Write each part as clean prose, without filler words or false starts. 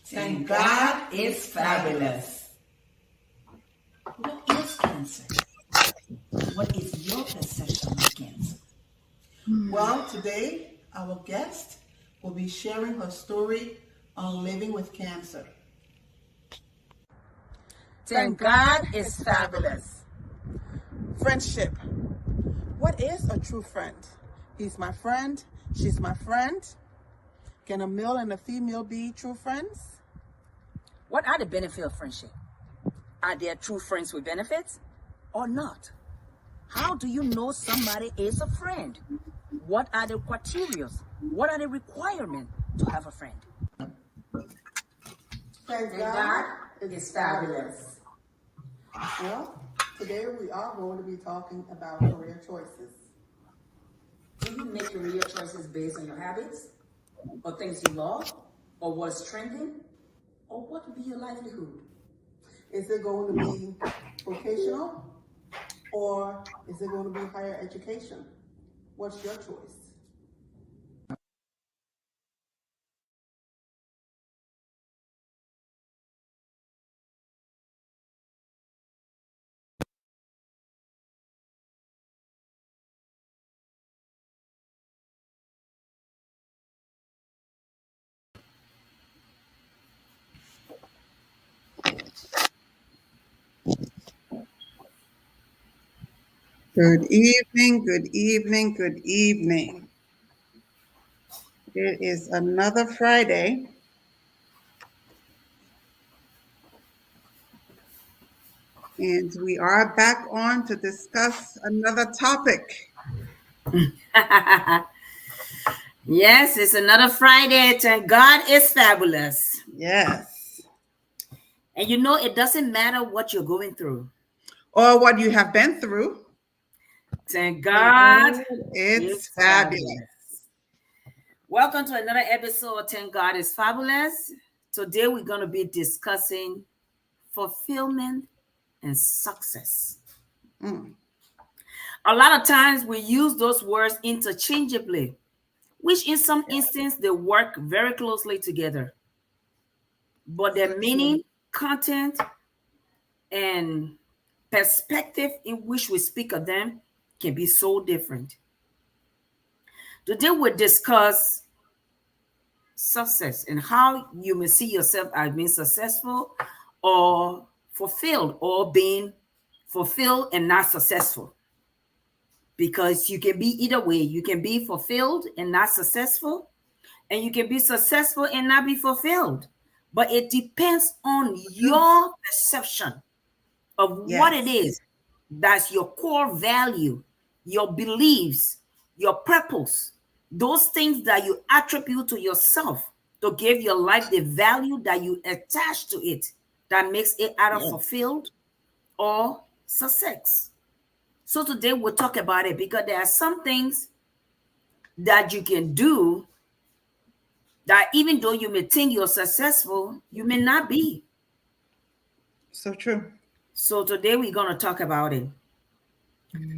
Thank God it's fabulous. What is cancer? What is your perception of cancer? Well, today our guest will be sharing her story on living with cancer. Thank God it's fabulous. Friendship. What is a true friend? He's my friend. She's my friend. Can a male and a female be true friends? What are the benefits of friendship? Are there true friends with benefits or not? How do you know somebody is a friend? What are the criteria? What are the requirements to have a friend? Thank God it's fabulous. Well, today we are going to be talking about career choices. Do you make career choices based on your habits, or things you love, or what's trending, or what would be your livelihood? Is it going to be vocational or is it going to be higher education? What's your choice? Good evening, good evening, good evening. It is another Friday. And we are back on to discuss another topic. Yes, it's another Friday. Thank God it's fabulous. Yes. And you know, it doesn't matter what you're going through. Or what you have been through. Thank God it's fabulous. Welcome to another episode of Thank God it's Fabulous. Today we're going to be discussing fulfillment and success. A lot of times we use those words interchangeably, which in some instances they work very closely together. But their meaning, content, and perspective in which we speak of them can be so different. Today we'll discuss success and how you may see yourself as being successful or fulfilled, or being fulfilled and not successful. Because you can be either way. You can be fulfilled and not successful, and you can be successful and not be fulfilled. But it depends on your perception of what it is that's your core value, your beliefs, your purpose, those things that you attribute to yourself to give your life the value that you attach to it, that makes it either fulfilled or success. So today we'll talk about it, because there are some things that you can do that even though you may think you're successful, you may not be. So true. So today we're going to talk about it.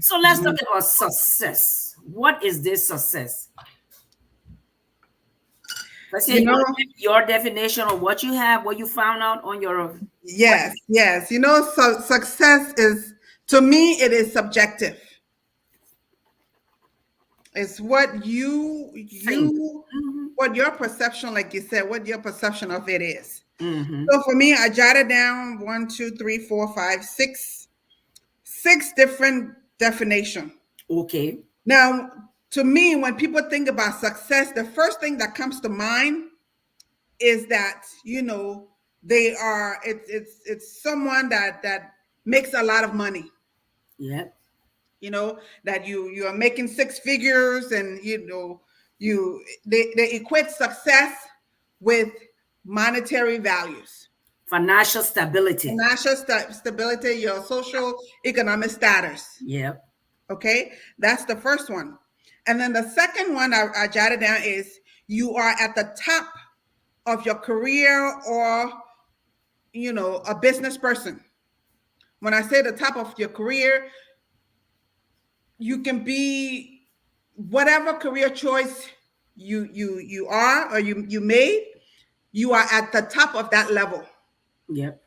So let's talk about success. What is this success? Let's hear your definition of what you have, what you found out on your. Yes. So success is, to me, it is subjective. It's what what your perception, like you said, what your perception of it is. So for me, I jotted down 1, 2, 3, 4, 5, 6 different definitions. Okay. Now, to me, when people think about success, the first thing that comes to mind is that, they are, it's someone that makes a lot of money. Yeah. That you are making 6 figures, and they equate success with monetary values, financial stability, your social economic status. Yeah. Okay, that's the first one. And then the second one I jotted down is you are at the top of your career, or a business person. When I say the top of your career, you can be whatever career choice you are, or you made. you are at the top of that level. Yep.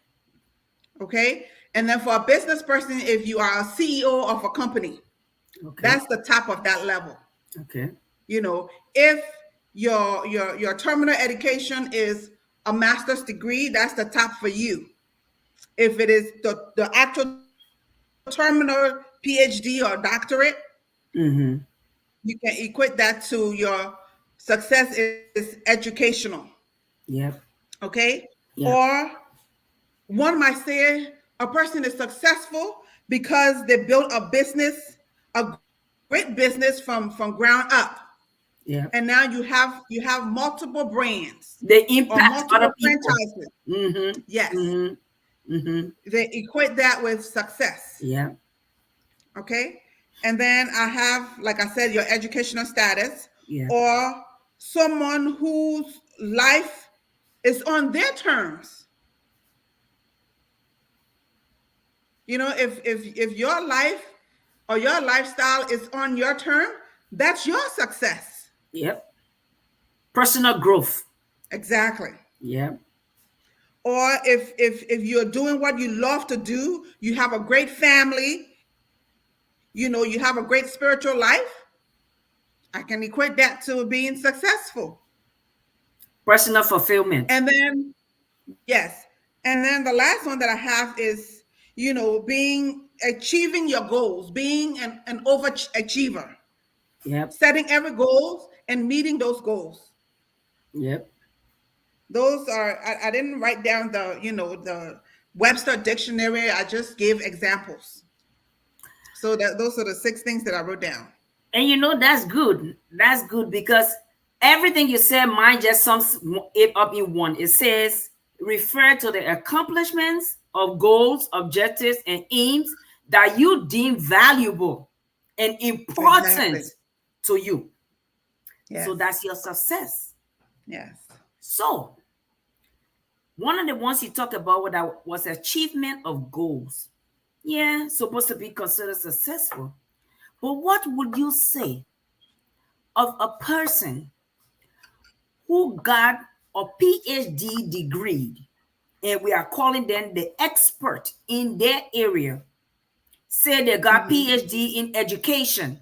Okay. And then for a business person, if you are a CEO of a company, Okay. that's the top of that level. Okay. If your terminal education is a master's degree, that's the top for you. If it is the actual terminal PhD or doctorate, Mm-hmm. you can equate that to your success is educational. Yep. Okay. Yep. Or one might say a person is successful because they built a business, a great business from ground up. Yep. And now you have multiple brands They or impact multiple other people. franchises. Mm-hmm. Yes. Mm-hmm. Mm-hmm. They equate that with success. Yeah. Okay. And then I have, like I said, your educational status, Yeah. or someone whose life is on their terms. If your life or your lifestyle is on your term, that's your success. Yep. Personal growth. Exactly. Yep. Or if you're doing what you love to do, you have a great family, you have a great spiritual life, I can equate that to being successful. Personal fulfillment. And then, yes. And then the last one that I have is, achieving your goals, being an overachiever, Yep. setting every goal and meeting those goals. Yep. Those are, I didn't write down the Webster dictionary. I just gave examples. So those are the 6 things that I wrote down. And that's good. That's good because everything you said, mine just sums it up in one. It says, refer to the accomplishments of goals, objectives, and aims that you deem valuable and important Exactly. to you. Yes. So that's your success. Yes. So one of the ones you talked about was achievement of goals. Yeah, supposed to be considered successful. But what would you say of a person who got a PhD degree, and we are calling them the expert in their area, say they got PhD in education,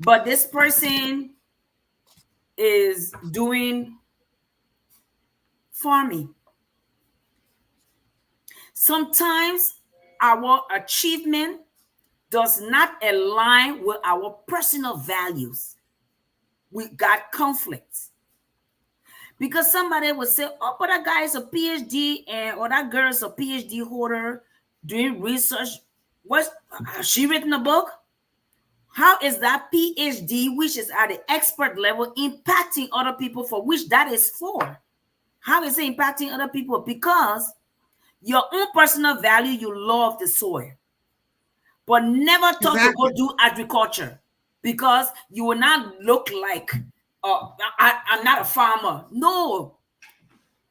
but this person is doing farming? Sometimes our achievement does not align with our personal values. We got conflicts. Because somebody would say, oh, but that guy is a PhD or that girl is a PhD holder doing research. Has she written a book? How is that PhD, which is at the expert level, impacting other people for which that is for? How is it impacting other people? Because your own personal value, you love the soil. But never thought to go do agriculture because you will not look like I'm not a farmer. No.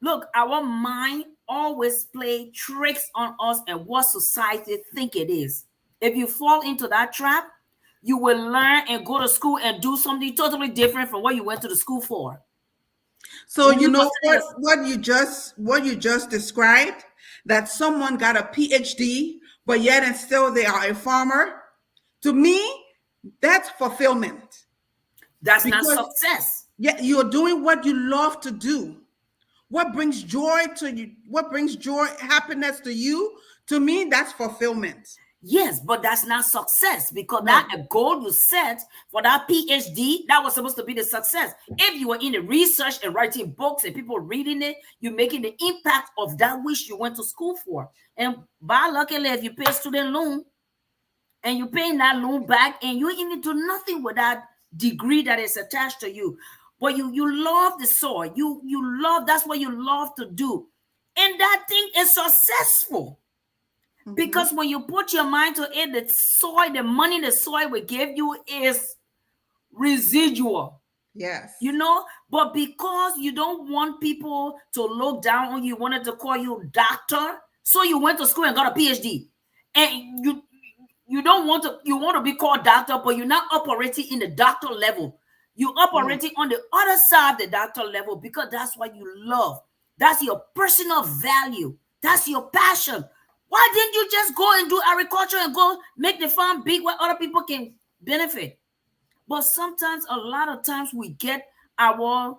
Look, our mind always play tricks on us and what society think it is. If you fall into that trap, you will learn and go to school and do something totally different from what you went to the school for. So what you just described, that someone got a PhD, but yet and still they are a farmer. To me, that's fulfillment. That's not success. Yeah, you're doing what you love to do. What brings joy to you? What brings joy, happiness to you? To me, that's fulfillment. Yes, but that's not success because that a goal you set for that PhD, that was supposed to be the success. If you were in the research and writing books and people reading it, you're making the impact of that which you went to school for. And by luckily, if you pay a student loan and you're paying that loan back and you even do nothing with that degree that is attached to you, but you love the soil, you love, that's what you love to do, and that thing is successful. Because when you put your mind to it, the soil, the money the soil will give you is residual. Yes. But because you don't want people to look down on you, wanted to call you doctor, so you went to school and got a PhD. And you don't want to, you want to be called doctor, but you're not operating in the doctor level. You operating on the other side of the doctor level because that's what you love. That's your personal value. That's your passion. Why didn't you just go and do agriculture and go make the farm big where other people can benefit? But sometimes, a lot of times, we get our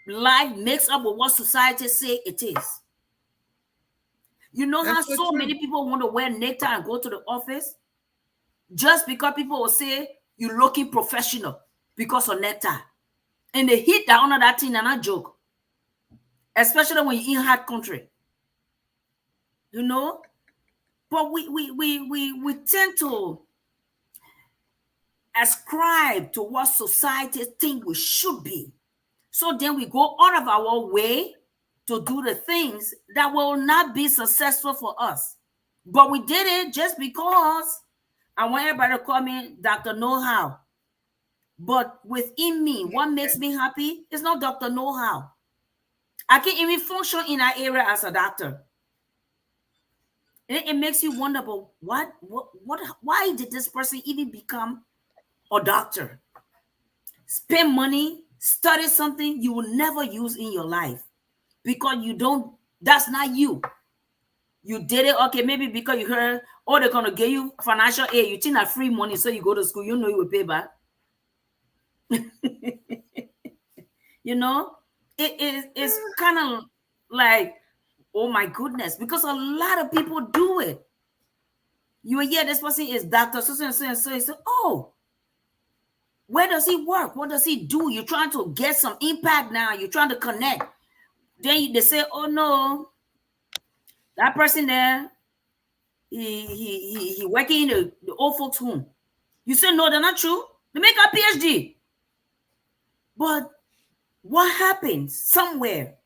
life mixed up with what society say it is. You know how That's so so true. many people want to wear necktie and go to the office just because people will say you're looking professional because of necktie, and they hit that under that thing and not joke, especially when you're in hard country. You know, but we tend to ascribe to what society think we should be. So then we go out of our way to do the things that will not be successful for us. But we did it just because I want everybody to call me Dr. Know-How. But within me, what makes me happy is not Dr. Know-How. I can even function in that area as a doctor. It makes you wonder, but why did this person even become a doctor? Spend money, study something you will never use in your life because you don't, that's not you. You did it, okay, maybe because you heard, oh, they're going to give you financial aid. You think that free money, so you go to school, you know you will pay back. You know, it's kind of like, oh my goodness, because a lot of people do it. You will hear this person is Dr. So and so and so. You say, oh, where does he work? What does he do? You're trying to get some impact now. You're trying to connect. Then they say, oh no, that person there, he working in the old folks home. You say, no, they're not true. They make a PhD. But what happens? Somewhere,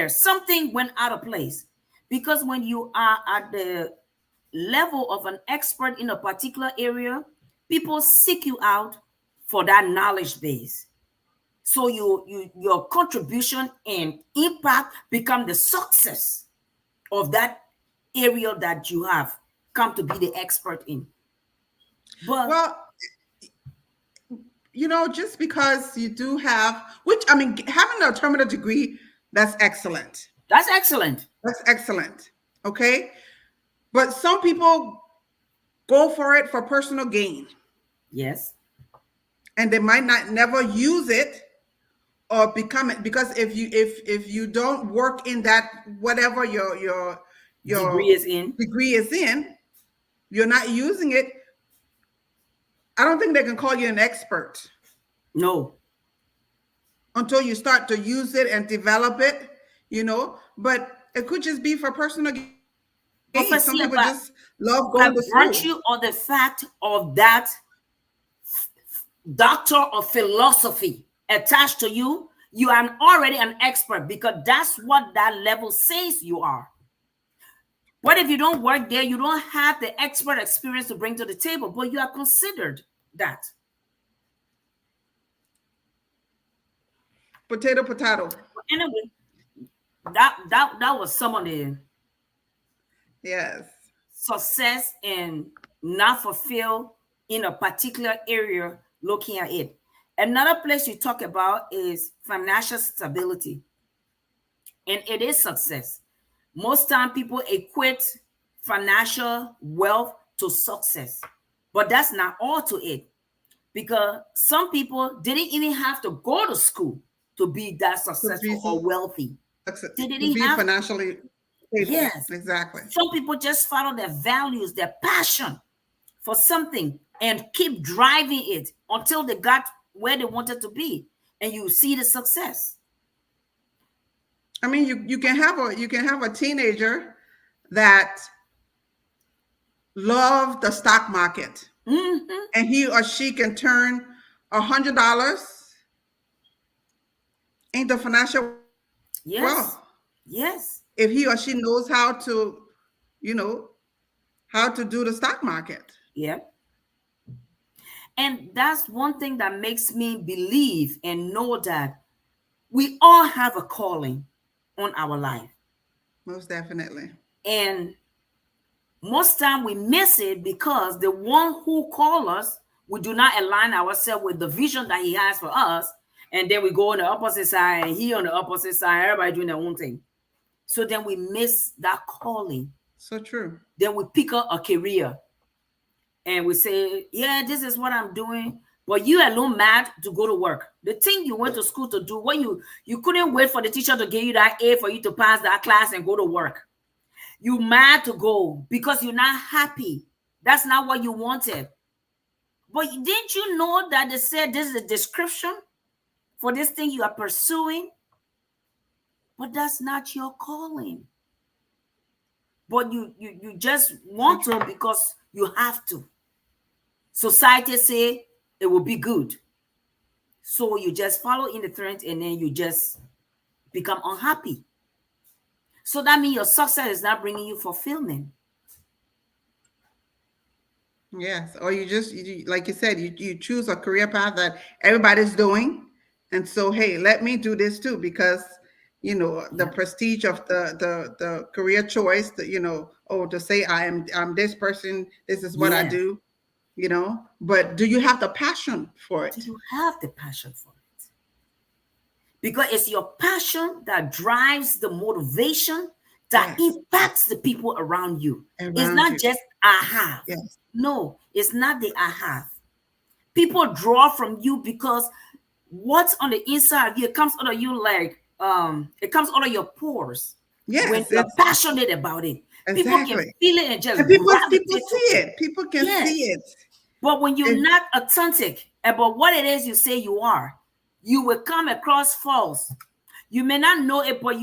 something went out of place. Because when you are at the level of an expert in a particular area, people seek you out for that knowledge base. So your contribution and impact become the success of that area that you have come to be the expert in. But Well, you know, just because you do have, which I mean, having a terminal degree, that's excellent. that's excellent. That's excellent. Okay. But some people go for it for personal gain, Yes. and they might not never use it or become it, because if you don't work in that, whatever your Degree is in. degree is in, you're not using it. I don't think they can call you an expert No. until you start to use it and develop it, you know. But it could just be for personal gain. Some people just love by going to virtue school. of the fact of that doctor of philosophy attached to you, you are already an expert because that's what that level says you are. What if you don't work there? You don't have the expert experience to bring to the table, but you are considered that. Potato, potato. But anyway, that was some of the Yes. success and not fulfill in a particular area looking at it. Another place you talk about is financial stability, and it is success. Most time people equate financial wealth to success, but that's not all to it, because some people didn't even have to go to school to be that successful or wealthy. They To didn't be have. financially stable. Yes. Exactly. Some people just follow their values, their passion for something and keep driving it until they got where they wanted to be. And you see the success. I mean, you can have a teenager that love the stock market, and he or she can turn $100 into financial Yes. wealth Yes. if he or she knows how to, you know, how to do the stock market. Yeah. And that's one thing that makes me believe and know that we all have a calling on our life. Most definitely. And most time we miss it because the one who called us We do not align ourselves with the vision that he has for us. And then we go on the opposite side, and he on the opposite side, everybody doing their own thing. So then we miss that calling. So true. Then we pick up a career and we say, yeah, this is what I'm doing. But you alone mad to go to work. The thing you went to school to do, when you couldn't wait for the teacher to give you that A for you to pass that class and go to work. You mad to go because you're not happy. That's not what you wanted. But didn't you know that they said this is a description for this thing you are pursuing? But that's not your calling. But you just want to because you have to. Society say it will be good. So you just follow in the trend and then you just become unhappy. So that means your success is not bringing you fulfillment. Yes. Or like you said, you choose a career path that everybody's doing. And so, hey, let me do this too, because the prestige of the career choice, to say I'm this person, this is what I do, but do you have the passion for it? Do you have the passion for it? Because it's your passion that drives the motivation that impacts the people around you. It's not just I have. Yes. No, it's not the I have. People draw from you because what's on the inside of you, it comes out of you like it comes out of your pores. Yes, when you're passionate about it. Exactly. People can feel it and just people see it. People can see it. But when you're not authentic about what it is you say you are, you will come across false. You may not know it, but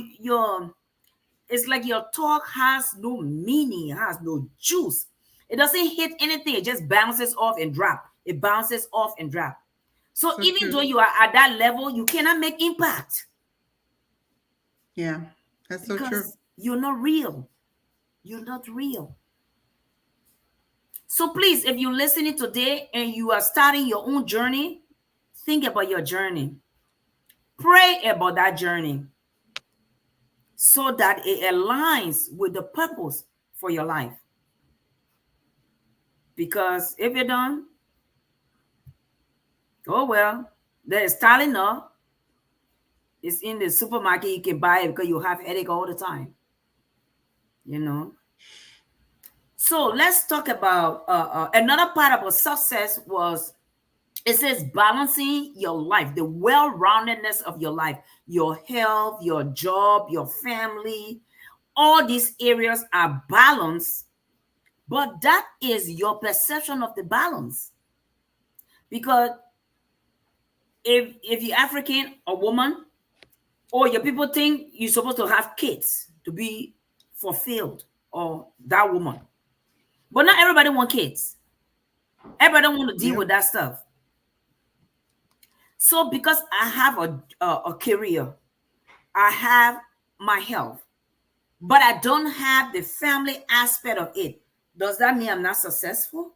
it's like your talk has no meaning, it has no juice. It doesn't hit anything, it just bounces off and drop. It bounces off and drop. So even though you are at that level, you cannot make impact. Yeah, that's so true. You're not real. You're not real. So please, if you're listening today and you are starting your own journey, think about your journey. Pray about that journey so that it aligns with the purpose for your life. Because if you don't, oh well, there's Tylenol. It's in the supermarket. You can buy it because you have headache all the time. So let's talk about another part about success was, it says balancing your life, the well-roundedness of your life, your health, your job, your family. All these areas are balanced, but that is your perception of the balance. Because if you're African or woman, or your people think you're supposed to have kids to be fulfilled, or that woman. But not everybody want kids. Everybody don't want to deal with that stuff. So because I have a career, I have my health, but I don't have the family aspect of it, does that mean I'm not successful?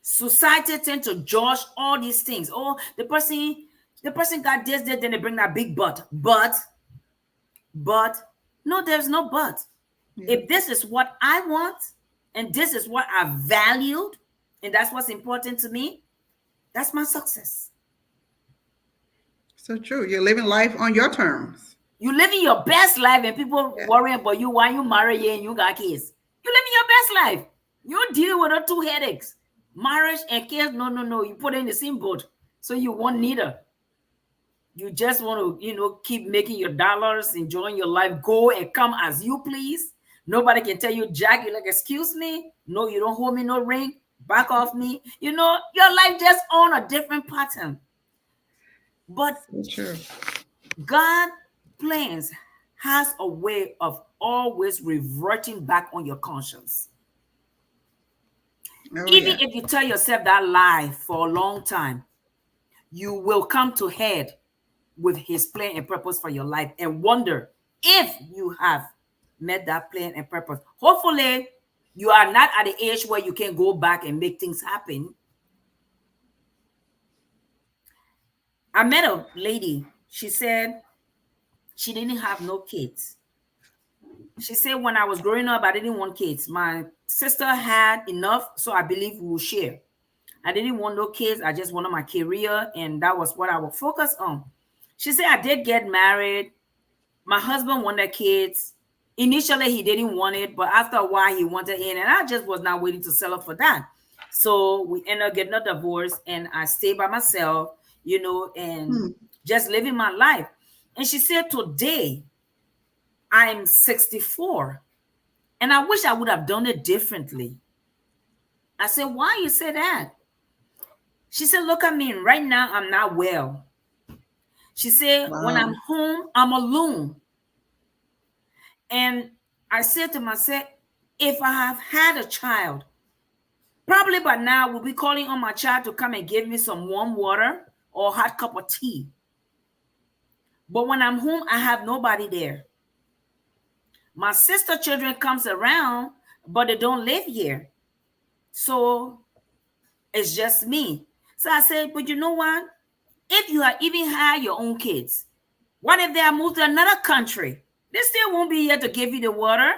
Society tends to judge all these things. Oh, the person got this, then they bring that big but. No, there's no but. If this is what I want and this is what I valued and that's what's important to me, that's my success. So true. You're living life on your terms. You're living your best life and people worrying about you while you marry and you got kids. You're living your best life. You deal with the two headaches. Marriage and kids, no. You put it in the same boat. So you won't neither. You just want to, keep making your dollars, enjoying your life, go and come as you please. Nobody can tell you, Jack, you're like, excuse me? No, you don't hold me no ring. Back off me. Your life just on a different pattern. But God plans has a way of always reverting back on your conscience. Even if you tell yourself that lie for a long time, you will come to head with his plan and purpose for your life and wonder if you have met that plan and purpose. Hopefully, you are not at the age where you can go back and make things happen. I met a lady. She said she didn't have no kids. She said, when I was growing up, I didn't want kids. My sister had enough, so I believe we will share. I didn't want no kids. I just wanted my career, and that was what I would focus on. She said, I did get married. My husband wanted kids. Initially, he didn't want it, but after a while, he wanted it, and I just was not willing to settle for that. So we ended up getting a divorce, and I stayed by myself, and just living my life. And she said, today, I'm 64, and I wish I would have done it differently. I said, why you say that? She said, look at me. Right now, I'm not well. She said, when I'm Wow. home, I'm alone. And I said to myself, if I have had a child, probably by now we'll be calling on my child to come and give me some warm water or a hot cup of tea. But when I'm home, I have nobody there. My sister children comes around, but they don't live here. So it's just me. So I said, but you know what? If you have even had your own kids, what if they are moved to another country? They still won't be here to give you the water.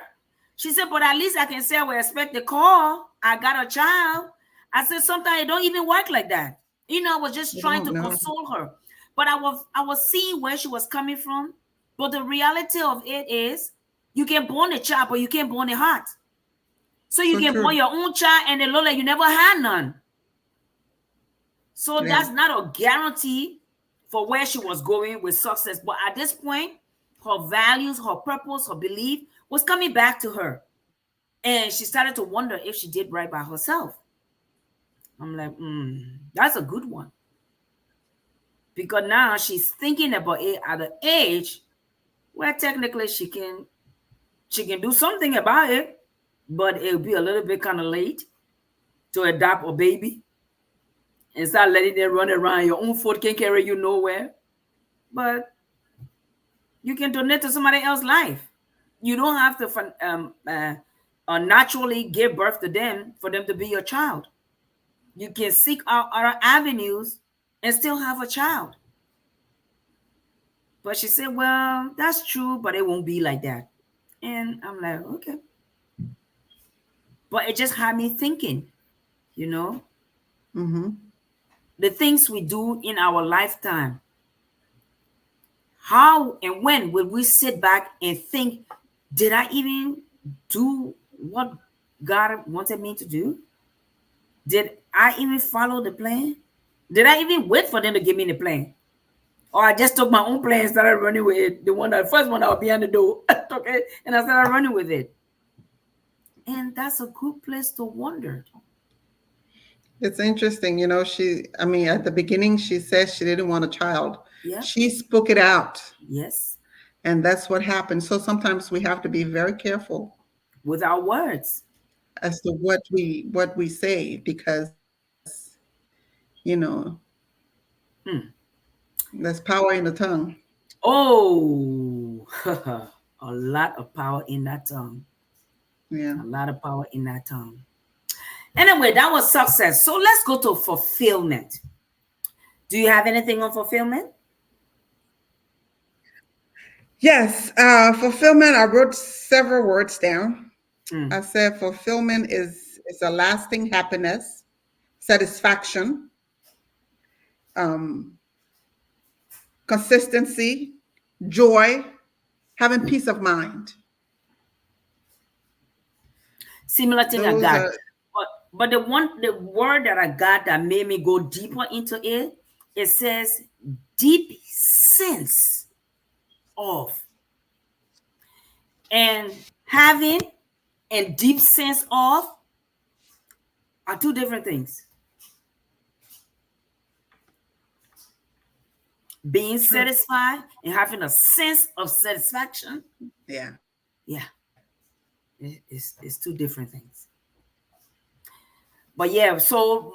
She said, but at least I can say I will expect the call. I got a child. I said, sometimes it don't even work like that. I was just I trying don't to know. console her. But I was seeing where she was coming from. But the reality of it is you can born a child, but you can't born a heart. So you So can born true. your own child and it look like you never had none. So Yeah. that's not a guarantee for where she was going with success. But at this point, her values, her purpose, her belief was coming back to her. And she started to wonder if she did right by herself. I'm like, that's a good one. Because now she's thinking about it at an age where technically she can do something about it, but it'll be a little bit kind of late to adopt a baby and start letting them run around. Your own foot can't carry you nowhere. But you can donate to somebody else's life. You don't have to naturally give birth to them for them to be your child. You can seek out other avenues and still have a child. But she said, well, that's true, but it won't be like that. And I'm like, okay. But it just had me thinking, you know, Mm-hmm. the things we do in our lifetime. How and when will we sit back and think, did I even do what God wanted me to do? Did I even follow the plan? Did I even wait for them to give me the plan? Or I just took my own plan and started running with it. The first one that was behind the door. Okay. And I started running with it. And that's a good place to wonder. It's interesting, I mean, at the beginning, she said she didn't want a child. Yeah. She spoke it out, Yes. and that's what happened. So sometimes we have to be very careful With our words. as to what we say, because, you know, Hmm. there's power in the tongue. Oh, a lot of power in that tongue. Yeah. A lot of power in that tongue. Anyway, that was success. So let's go to fulfillment. Do you have anything on fulfillment? Yes. Fulfillment. I wrote several words down. Mm. I said fulfillment is a lasting happiness, satisfaction, um, consistency, joy, having peace of mind. Similar thing I Those got. are But the word that I got that made me go deeper into it, it says deep sense of. And having and deep sense of are two different things. Being true. satisfied and having a sense of satisfaction, Yeah. yeah, it's two different things. But yeah, so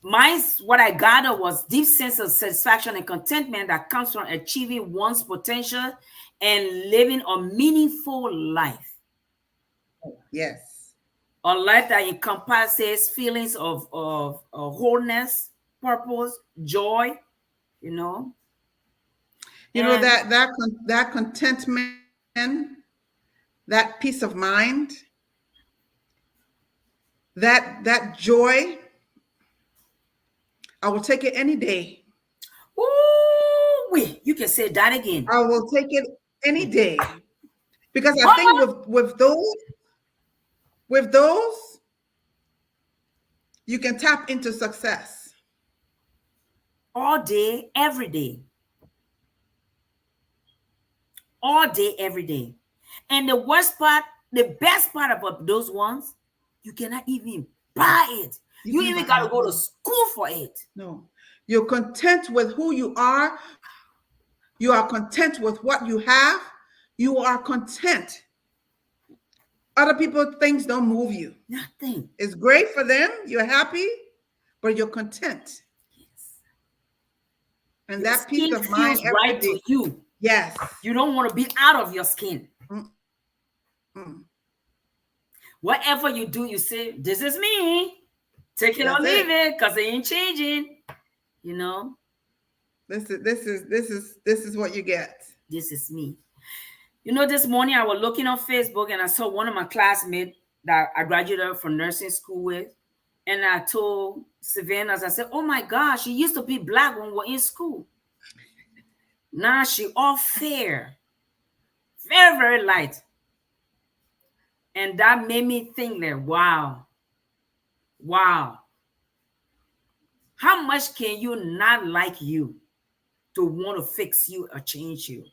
mine's what I gathered was deep sense of satisfaction and contentment that comes from achieving one's potential and living a meaningful life. Yes. A life that encompasses feelings of wholeness, purpose, joy, you know. You know And that contentment, that peace of mind, that joy, I will take it any day. Ooh, wait, you can say that again. I will take it any day. Because I think Mama, with those, you can tap into success. all day, every day. All day, every day. And the worst part, the best part about those ones, you cannot even buy it. You You even can got buy to it. go to school for it. No. You're content with who you are. You are content with what you have. You are content. Other people, things don't move you. Nothing. It's great for them. You're happy, but you're content. Yes. And Your that peace skin of mind feels every right day. to you. Yes. You don't want to be out of your skin. Mm. Whatever you do, you say, this is me. Take it or That's leave it. it, because it ain't changing. You know, This is what you get. this is me. You know, this morning I was looking on Facebook and I saw one of my classmates that I graduated from nursing school with. And I told Savannah, I said, oh my gosh, she used to be black when we were in school. Now she all fair, very, very light. And that made me think that, wow, how much can you not like you to want to fix you or change you?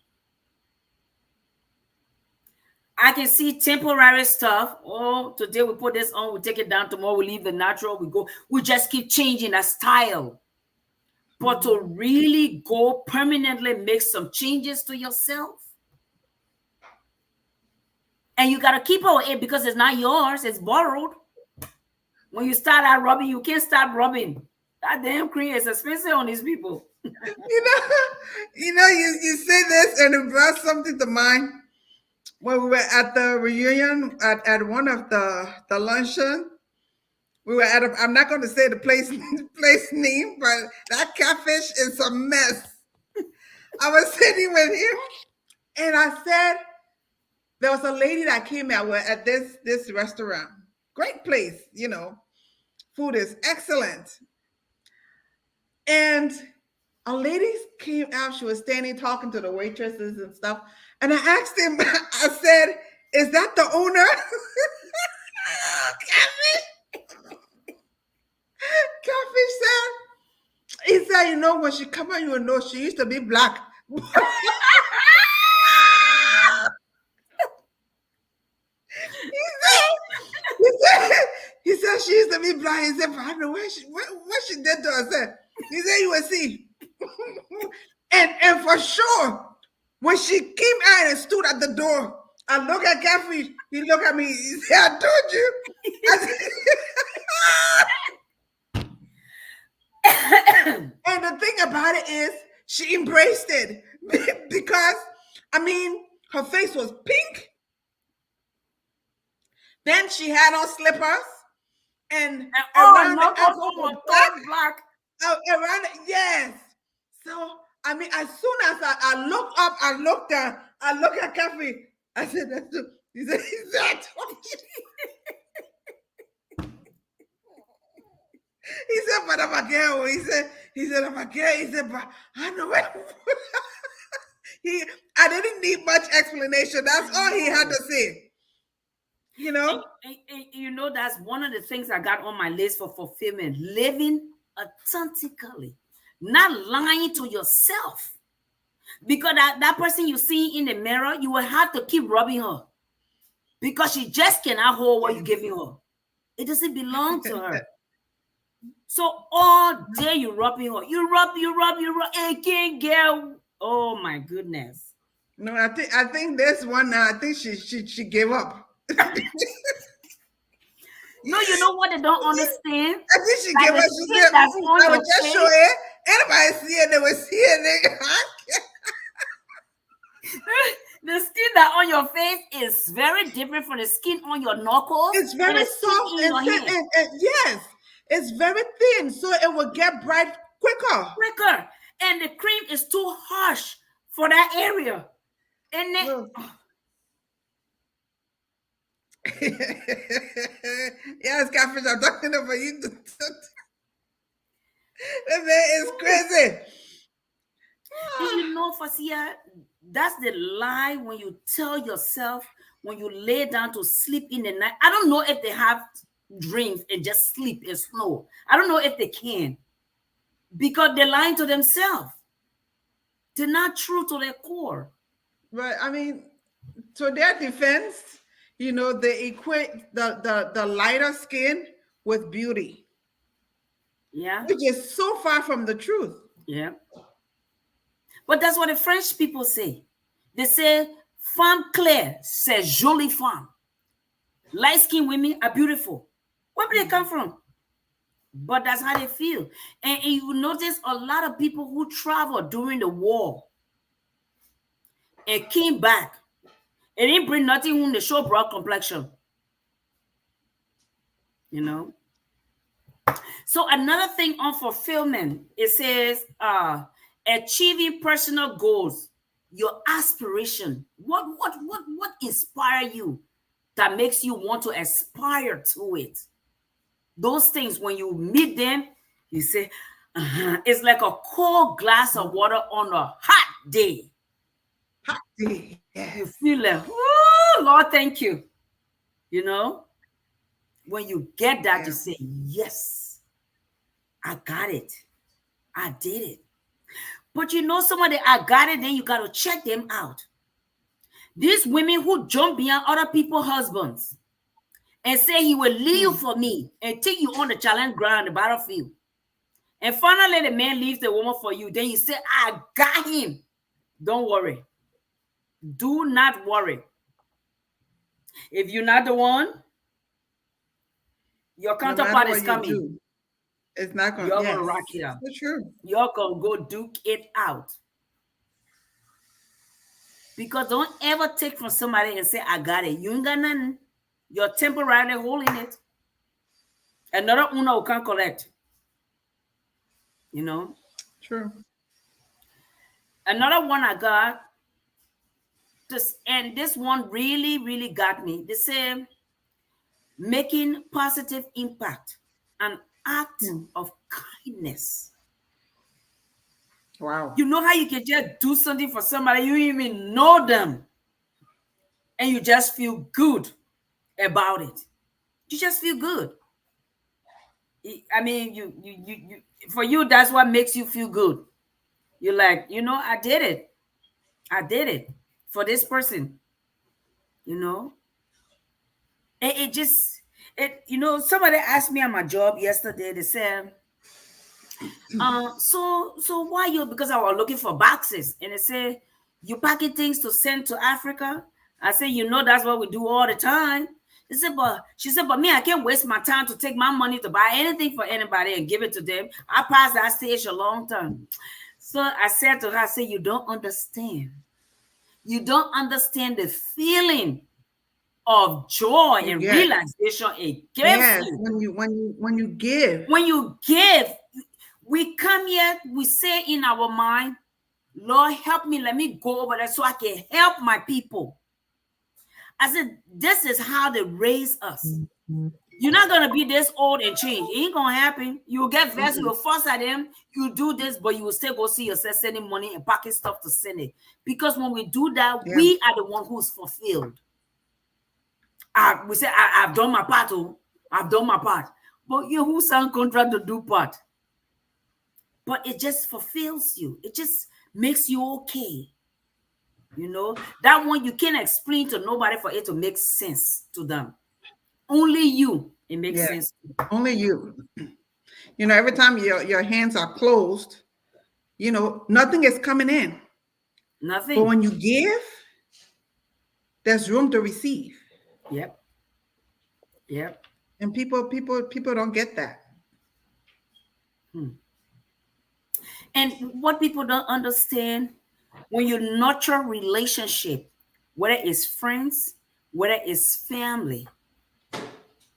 I can see temporary stuff. Oh, today we put this on, we take it down. Tomorrow we leave the natural, we go. We just keep changing that style. But to really go permanently make some changes to yourself, and you got to keep on it because it's not yours, it's borrowed. When you start out rubbing, you can't stop rubbing. That damn cream is expensive on these people. You say this and it brought something to mind. When we were at the reunion at one of the luncheon, we were at I'm not going to say the place name, but that catfish is a mess. I was sitting with him and I said, there was a lady that came out at this restaurant. Great place, food is excellent. And a lady came out, she was standing talking to the waitresses and stuff. And I asked him, I said, is that the owner? Catfish said, he said, when she come out, you will know she used to be black. He said she used to be blind. He said, but I don't know what she did to herself. He said, you will see. and for sure, when she came out and stood at the door, I look at Catfish, he looked at me, he said, I told you. And the thing about it is, she embraced it because, her face was pink. Then she had on slippers and around the ankle was black. Around it, yes. So as soon as I looked up, I looked down, I looked at Catfish. I said, "That's true." He said, I told you." He said, "But I'm a girl." He said, "I'm a girl." He said, "But I know it." I didn't need much explanation. That's all he had to say. And that's one of the things I got on my list for fulfillment: living authentically, not lying to yourself. Because that person you see in the mirror, you will have to keep rubbing her because she just cannot hold what you're giving her. It doesn't belong to her. So all day you're rubbing her. You rub, and can't get. Oh my goodness. No, I think this one now, I think she gave up. No, you know what they don't understand? I think she gave up. She said, I would just show it. Anybody see it, they will see it. The skin that on your face is very different from the skin on your knuckles. It's very soft and thin. And yes, it's very thin, so it will get bright quicker. And the cream is too harsh for that area. And then Yes, catfish, I'm talking about you. That man is crazy. And you know, Fasia, that's the lie when you tell yourself when you lay down to sleep in the night. I don't know if they have dreams and just sleep and snore. I don't know if they can because they're lying to themselves. They're not true to their core. But I mean, to their defense, they equate the lighter skin with beauty, Yeah, which is so far from the truth. yeah. But that's what the French people say. They say, femme claire, c'est jolie femme. Light-skinned women are beautiful. Where do they come from? But that's how they feel. And you notice a lot of people who traveled during the war and came back. It didn't bring nothing when they show broad complexion. You know? So another thing on fulfillment, it says achieving personal goals, your aspiration. What inspire you that makes you want to aspire to it? Those things, when you meet them, you say, it's like a cold glass of water on a hot day. Hot day. Yes. You feel like, oh, Lord, thank you. You know, when you get that, you say, yes, I got it. I did it. But you know, somebody, I got it, then you got to check them out. These women who jump behind other people's husbands and say he will leave you for me and take you on the challenge ground, the battlefield. And finally, the man leaves the woman for you. Then you say, I got him. Don't worry. Do not worry. If you're not the one, your counterpart is coming. It's not going. You're going to rock it out. It's true. You're going to go duke it out. Because don't ever take from somebody and say, I got it. You ain't got nothing. You're temporarily holding it. Another owner will come collect. You know? True. Another one I got, and this one really, really got me. They say, making positive impact, an act of kindness. Wow. You know how you can just do something for somebody, you even know them, and you just feel good about it. You just feel good. I mean, you for you, that's what makes you feel good. You're like, you know, I did it. I did it for this person. You know, you know, somebody asked me at my job yesterday. They said, so why you? Because I was looking for boxes, and they say you packing things to send to Africa. I said, you know, that's what we do all the time. She said, but me, I can't waste my time to take my money to buy anything for anybody and give it to them. I passed that stage a long time. So I said to her, I said, you don't understand. You don't understand the feeling of joy and realization it gives you. When you give. When you give, we come here, we say in our mind, Lord, help me, let me go over there so I can help my people. I said, this is how they raise us. You're not going to be this old and change. It ain't going to happen. You will get vexed, you will fuss at them, you do this, but you will still go see yourself sending money and packing stuff to send it. Because when we do that, we are the one who's fulfilled. We say, I've done my part. I've done my part. But you who signed contract to do part? But it just fulfills you. It just makes you okay. You know, that one you can't explain to nobody for it to make sense to them. Only you, it makes sense. Only you. You know, every time your hands are closed, you know, nothing is coming in. Nothing. But when you give, there's room to receive. Yep. Yep. And people don't get that. And what people don't understand, when you nurture relationship, whether it's friends, whether it's family,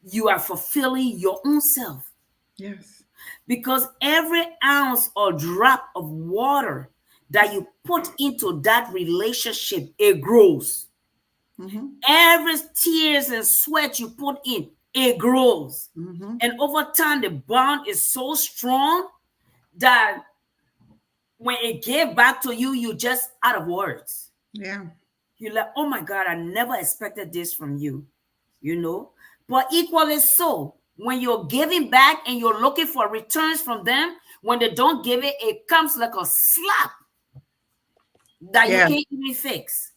you are fulfilling your own self. Yes. Because every ounce or drop of water that you put into that relationship, it grows. Every tears and sweat you put in, it grows. And over time, the bond is so strong that when it gave back to you, you just out of words. Yeah. You're like, oh my God, I never expected this from you, you know? But equally so, when you're giving back and you're looking for returns from them, when they don't give it, it comes like a slap that you can't even fix.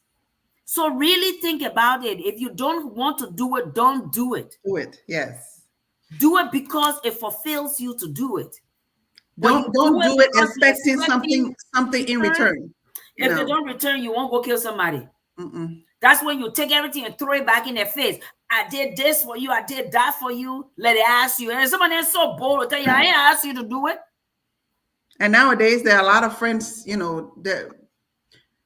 So really think about it. If you don't want to do it, don't do it. Do it. Yes. Do it because it fulfills you to do it. Don't do it expecting something in return. If they don't return, you won't go kill somebody. That's when you take everything and throw it back in their face. I did this for you. I did that for you. Let it ask you. And somebody is so bold to tell you, I ain't asked you to do it. And nowadays, there are a lot of friends, you know, the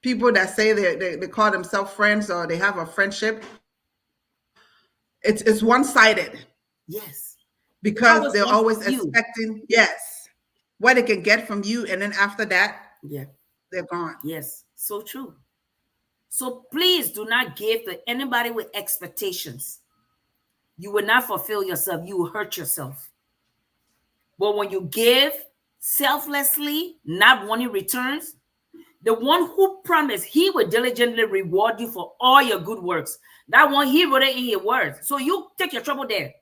people that say they call themselves friends or they have a friendship. It's one-sided. Yes. Because they're always expecting, what they can get from you. And then after that, they're gone. Yes, so true. So please do not give to anybody with expectations. You will not fulfill yourself. You will hurt yourself. But when you give selflessly, not wanting returns, the one who promised he will diligently reward you for all your good works. That one, he wrote it in your words. So you take your trouble there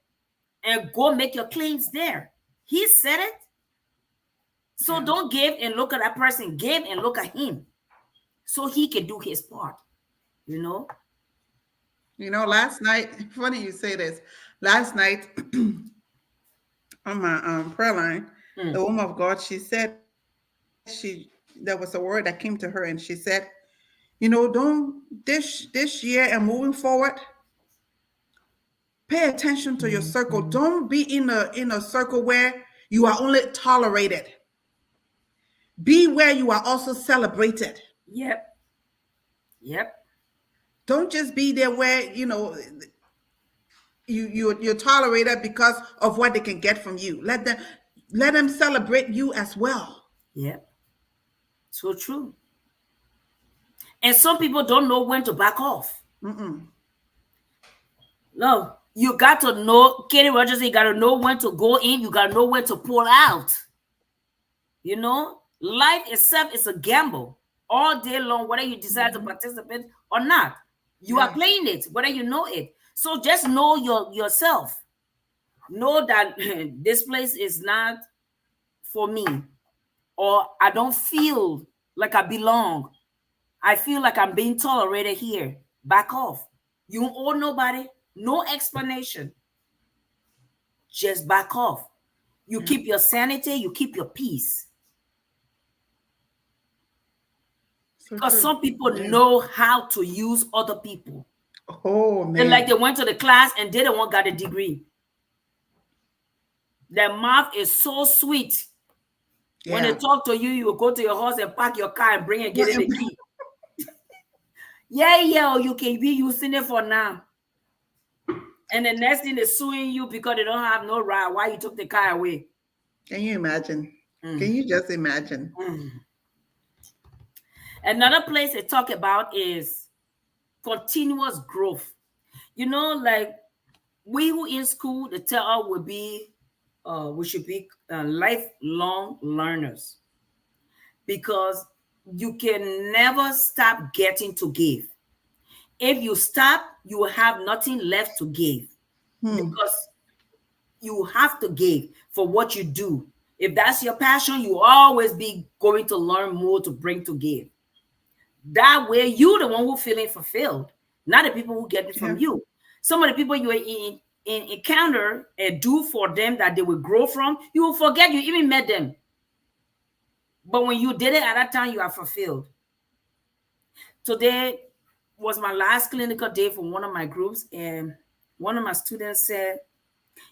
and go make your claims there. He said it. So don't give and look at that person. Give and look at him so he can do his part, you know? You know, last night, funny you say this. Last night on my prayer line, the woman of God, she said, there was a word that came to her and she said, you know, don't this year and moving forward, pay attention to your circle. Don't be in a circle where you are only tolerated. Be where you are also celebrated. Yep. Don't just be there where, you know, you're tolerated because of what they can get from you. Let them celebrate you as well. Yep. So true. And some people don't know when to back off. No, you got to know, Kenny Rogers, you got to know when to go in. You got to know when to pull out. You know, life itself is a gamble all day long, whether you decide to participate or not. You are playing it, whether you know it. So just know yourself. Know that this place is not for me, or I don't feel like I belong. I feel like I'm being tolerated here. Back off. You don't owe nobody, no explanation. Just back off. You keep your sanity, you keep your peace. Because some people know how to use other people. Oh, man. And like they went to the class and they don't want got a degree. Their mouth is so sweet. When they talk to you, you will go to your house and park your car and bring and get in the key. Or you can be using it for now. And the next thing they're suing you because they don't have no right. Why you took the car away? Can you imagine? Can you just imagine? Another place they talk about is continuous growth. You know, like we who in school, they tell us we should be lifelong learners, because you can never stop getting to give. If you stop, you will have nothing left to give, because you have to give for what you do. If that's your passion, you always be going to learn more to bring to give. That way, you're the one who feeling fulfilled, not the people who get it from you. Some of the people you encounter and do for them that they will grow from, you will forget you even met them. But when you did it at that time, you are fulfilled. Today was my last clinical day for one of my groups, and one of my students said,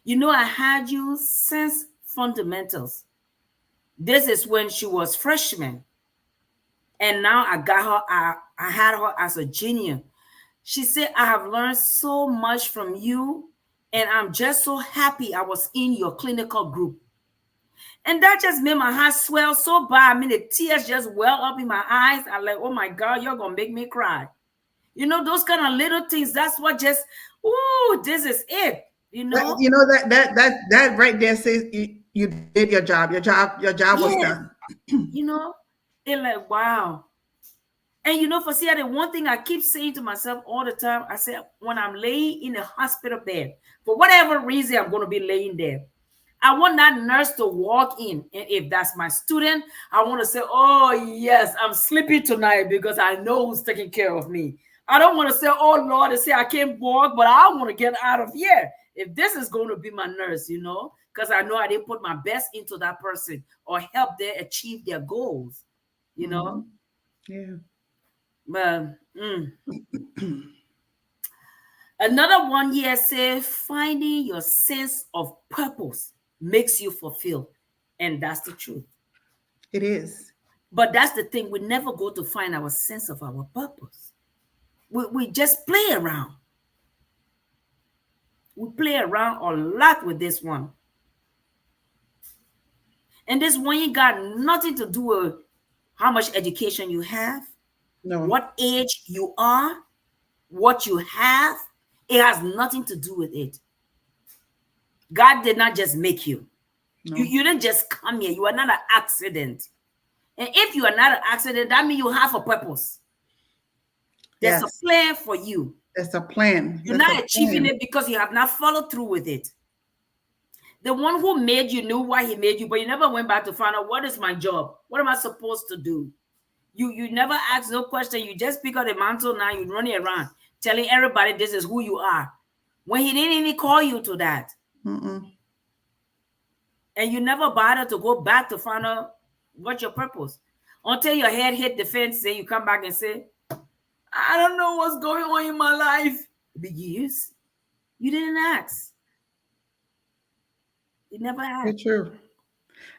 you know, I had you since fundamentals. This is when she was freshman. And now I got her, I had her as a junior. She said, I have learned so much from you, and I'm just so happy I was in your clinical group. And that just made my heart swell so bad. I mean, the tears just well up in my eyes. I'm like, oh my God, you're going to make me cry. You know, those kind of little things. That's what just, ooh, this is it. You know? You know that right there says you did your job. Your job was Yes. done. You know, it's like, wow. And you know, for see, the one thing I keep saying to myself all the time, I say, when I'm laying in a hospital bed, for whatever reason, I'm going to be laying there. I want that nurse to walk in. And if that's my student, I want to say, oh, yes, I'm sleeping tonight because I know who's taking care of me. I don't want to say, oh, Lord, and say I can't walk, but I want to get out of here. If this is going to be my nurse, you know, because I know I didn't put my best into that person or help them achieve their goals, you know. Yeah. But another one here says finding your sense of purpose makes you fulfilled. And that's the truth. It is. But that's the thing. We never go to find our sense of our purpose. We just play around. We play around a lot with this one. And this one you got nothing to do with how much education you have, No. what age you are, what you have. It has nothing to do with it. God did not just make you. No. You didn't just come here. You are not an accident. And if you are not an accident, that means you have a purpose. There's Yes. a plan for you. There's a plan. You're There's not a achieving plan. it because you have not followed through with it. The one who made you knew why he made you, but you never went back to find out what is my job? What am I supposed to do? You never ask no question. You just pick up the mantle now, you're running around telling everybody this is who you are. When he didn't even call you to that. Mm-mm. And you never bother to go back to find out what's your purpose. Until your head hit the fence, then you come back and say, I don't know what's going on in my life. Big years. You didn't ask. You never Very asked. true.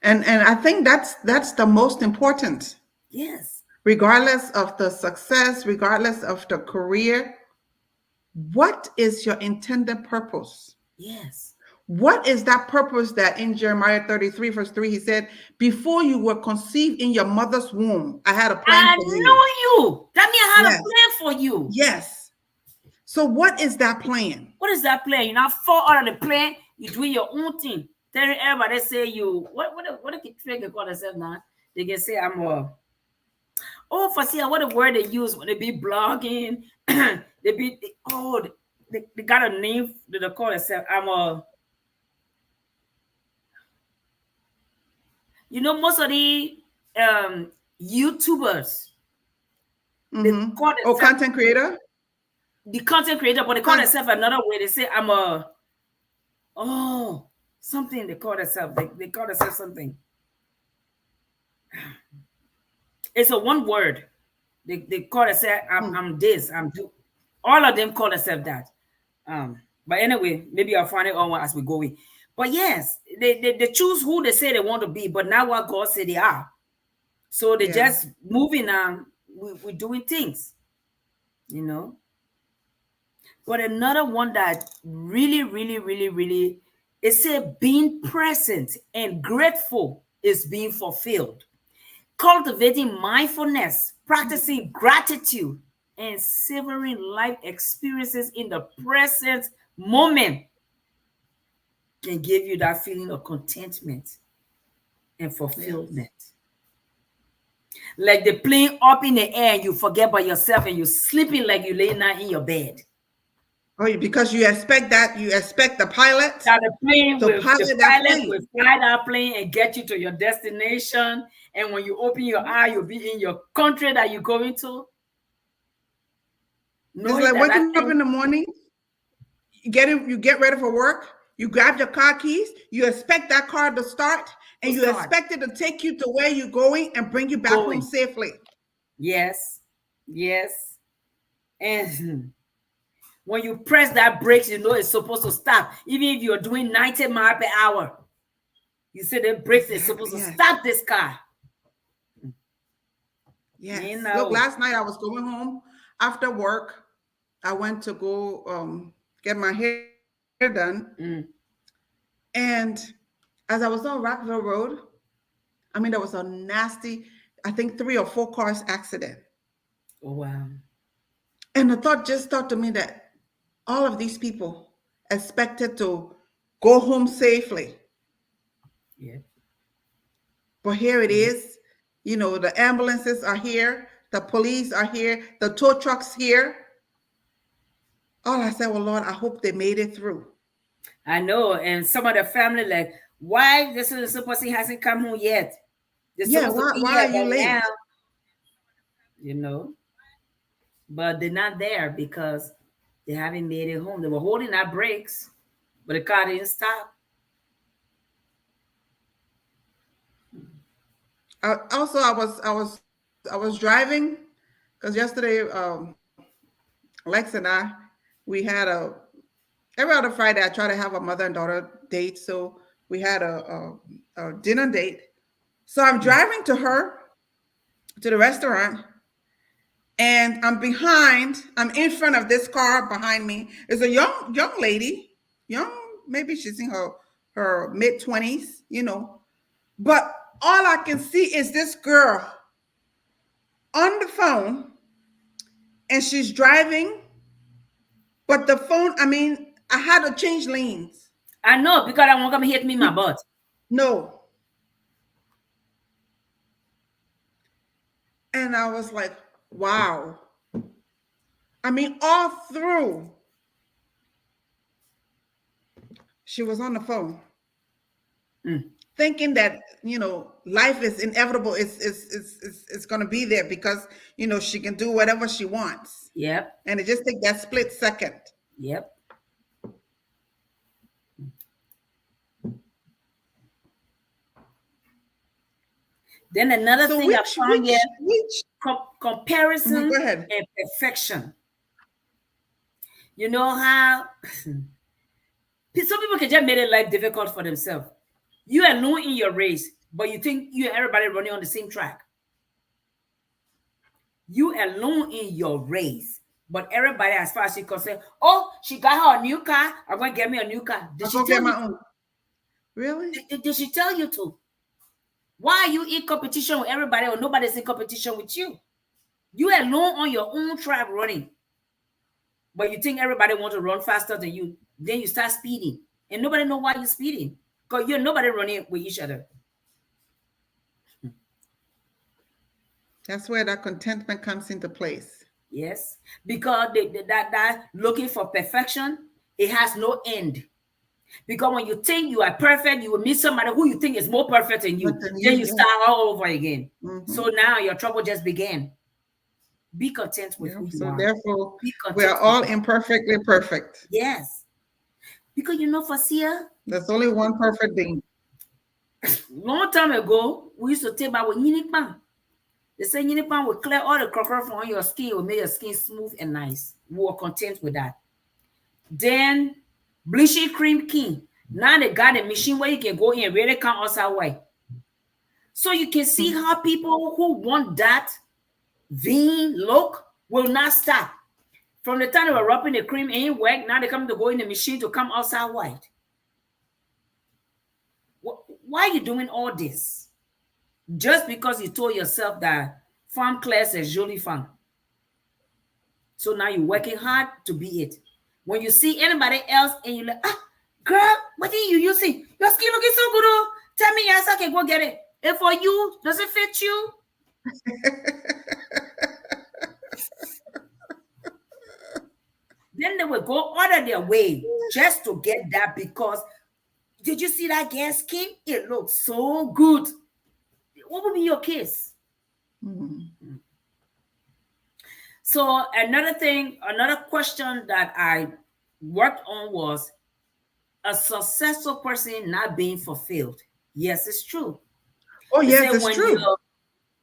And I think that's the most important. Yes. Regardless of the success, regardless of the career, what is your intended purpose? Yes. What is that purpose that in Jeremiah 33, verse 3, he said, before you were conceived in your mother's womb, I had a plan I for know you. you. That means I had Yes. a plan for you. Yes. So what is that plan? What is that plan? You not fall out of the plan. You do your own thing. Tell everybody say you what they can call themselves now? They can say I'm a oh for see what the word they use when they be blogging. they be they got a name that they call themselves. I'm a you know most of the YouTubers they call Oh, themselves content creator? the content creator, but they call themselves another way. They say I'm a something they call themselves. They call themselves something. It's a one word. They call themselves I'm this, I'm do. All of them call themselves that. But anyway, maybe I'll find it on as we go in. But yes, they choose who they say they want to be, but not what God said they are. So they Yeah. just moving on. We're doing things, you know. But another one that really, it said being present and grateful is being fulfilled. Cultivating mindfulness, practicing gratitude, and savoring life experiences in the present moment can give you that feeling of contentment and fulfillment. Like the plane up in the air and you forget about yourself and you're sleeping like you lay down in your bed. Oh, because you expect the pilot That the pilot that pilot plane. will fly that plane and get you to your destination. And when you open your eye, you'll be in your country that you're going to. It's Knowing like that that waking up thing in the morning, you get ready for work, you grab your car keys, you expect that car to start, and will you start expect it to take you to where you're going and bring you back home going. safely. Yes. Yes. And when you press that brakes, you know it's supposed to stop. Even if you're doing 90 miles per hour, you say the brakes is supposed to Yes. stop this car. Yes. You Look, know. last night I was going home after work. I went to go get my hair done. And as I was on Rockville Road, I mean, there was a nasty, I think 3 or 4 cars accident. Oh, wow. And the thought just thought to me that all of these people expected to go home safely. Yeah. But here it Yeah. is. The ambulances are here, the police are here, the tow trucks here. All I said, well, Lord, I hope they made it through. I know. And some of the family, like, why this little person hasn't come home yet? They're Yeah, supposed to why be why here are by you now, late? you know. But they're not there because they haven't made it home. They were holding our brakes, but the car didn't stop. I was driving because yesterday, Lex and we had every other Friday I try to have a mother and daughter date. So we had a dinner date. So I'm driving to her to the restaurant, and I'm in front of this car behind me. Is a young lady, young, maybe she's in her mid-20s. But all I can see is this girl on the phone, and she's driving, but the phone, I mean, I had to change lanes. I know because I want to come hit me in my butt. No. And I was like, wow. I mean, all through, she was on the phone, Mm. thinking that, life is inevitable. It's going to be there because, she can do whatever she wants. Yep. And it just takes that split second. Yep. Then another So thing I found here, comparison go ahead. and perfection. You know how some people can just make it life difficult for themselves. You are alone in your race, but you think you and everybody running on the same track. You alone in your race, but everybody, as far as she concerned, oh, she got her a new car. I'm going to get me a new car. Did she tell you? Own. Really? Did she tell you to? Why are you in competition with everybody or nobody's in competition with you? You alone on your own track running. But you think everybody wants to run faster than you. Then you start speeding. And nobody know why you're speeding. Because you're nobody running with each other. That's where that contentment comes into place. Yes. Because that looking for perfection, it has no end. Because when you think you are perfect, you will meet somebody who you think is more perfect than you. Then you start all over again. Mm-hmm. So now your trouble just began. Be content with who you are. So therefore, we are all imperfectly perfect. Yes. Because for Sia, there's only one perfect being. Long time ago, we used to take back with Yinipan. They say Yinipan will clear all the crocodile from your skin, will make your skin smooth and nice. We were content with that. Then bleaching cream king. Now they got a machine where you can go in and really count outside white. So you can see how people who want that vain look will not stop. From the time they were rubbing the cream in work, now they come to go in the machine to come outside white. Why are you doing all this? Just because you told yourself that farm class is jolly fun. So now you're working hard to be it. When you see anybody else and you're like, girl, what are you using? Your skin looking so good. Oh. Tell me, yes, I can go get it. And for you, does it fit you? Then they will go out of their way just to get that because did you see that girl's skin? It looks so good. What would be your case? Mm-hmm. So another question that I worked on was a successful person not being fulfilled. Yes, it's true. Oh, yes, it's true.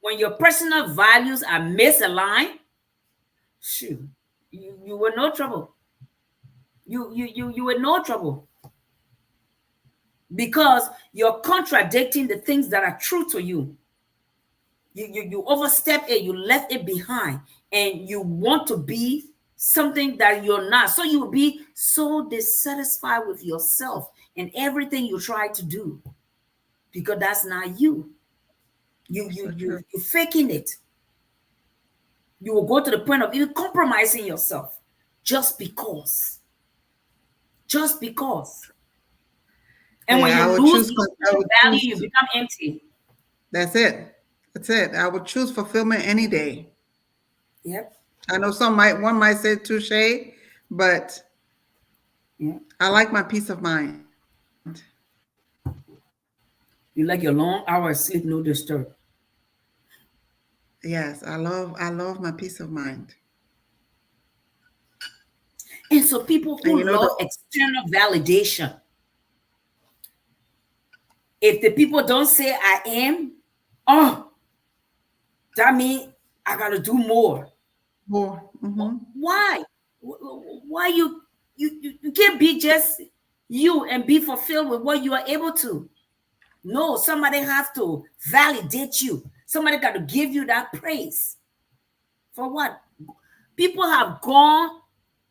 When your personal values are misaligned, shoot, you were no trouble. You were no trouble. Because you're contradicting the things that are true to you. You overstep it, you left it behind, and you want to be something that you're not. So you will be so dissatisfied with yourself and everything you try to do because that's not you. You're faking it. You will go to the point of even compromising yourself just because. Just because. And when Yeah, you I would lose choose. I your would value, choose. you become empty. That's it. That's it. I would choose fulfillment any day. Yep. I know one might say touche, but Yeah. I like my peace of mind. You like your long hours sleep, no disturb. Yes, I love my peace of mind. And so people And who you know love the external validation, if the people don't say I am, oh, that means I gotta do more. more. Mm-hmm. Why? Why you can't be just you and be fulfilled with what you are able to? No, somebody have to validate you. Somebody got to give you that praise. For what? People have gone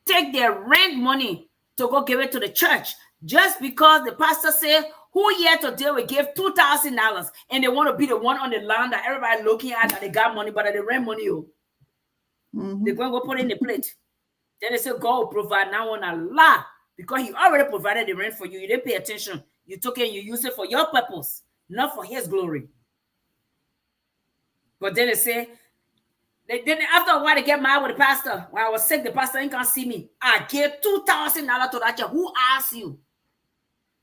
take their rent money to go give it to the church just because the pastor said, who here today will give $2,000, and they want to be the one on the land that everybody looking at and they got money, but they rent money. They're going to go put it in the plate. Then they say, God will provide now on a lot because He already provided the rent for you. You didn't pay attention. You took it and you used it for your purpose, not for His glory. But then they say, then after a while, they get mad with the pastor. When I was sick, the pastor ain't gonna see me. I gave $2,000 to that church. Who asked you?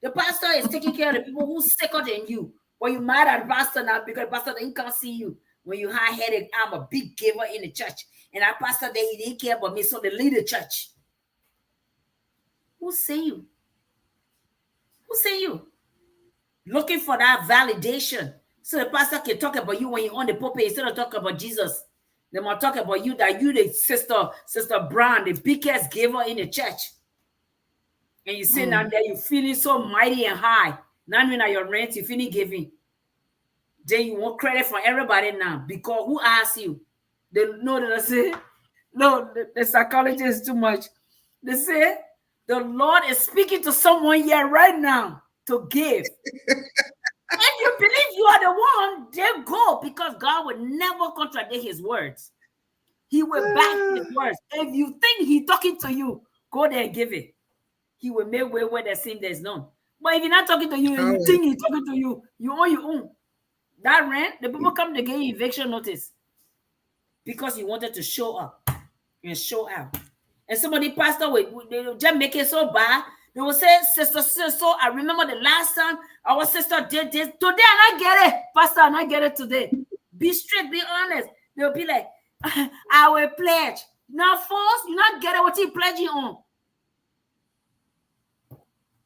The pastor is taking care of the people who's sicker than you. But you mad at the pastor now because the pastor ain't gonna see you. When you high headed, I'm a big giver in the church. And that pastor there, he didn't care about me, so they lead the church. Who say you? Who say you? Looking for that validation. So the pastor can talk about you when you're on the pulpit instead of talking about Jesus. They might talk about you that you the sister Brown, the biggest giver in the church. And you sit down there, you feeling so mighty and high. Now when at your rent, you finish giving. Then you want credit from everybody now because who asked you? They know that I say, no, the psychology is too much. They say the Lord is speaking to someone here right now to give. If you believe you are the one, then go, because God will never contradict His words. He will back His words. If you think He's talking to you, go there and give it. He will make way where there seems there's none. But if He's not talking to you and you think He's talking to you, you own your own. That rent, the people come to get you eviction notice because you wanted to show up and show out. And somebody, pastor, they just make it so bad. They will say, sister, so I remember the last time our sister did this. Today, I not get it. Pastor, I not get it today. Be straight, be honest. They'll be like, I will pledge. Not force, you not get it what you pledging on.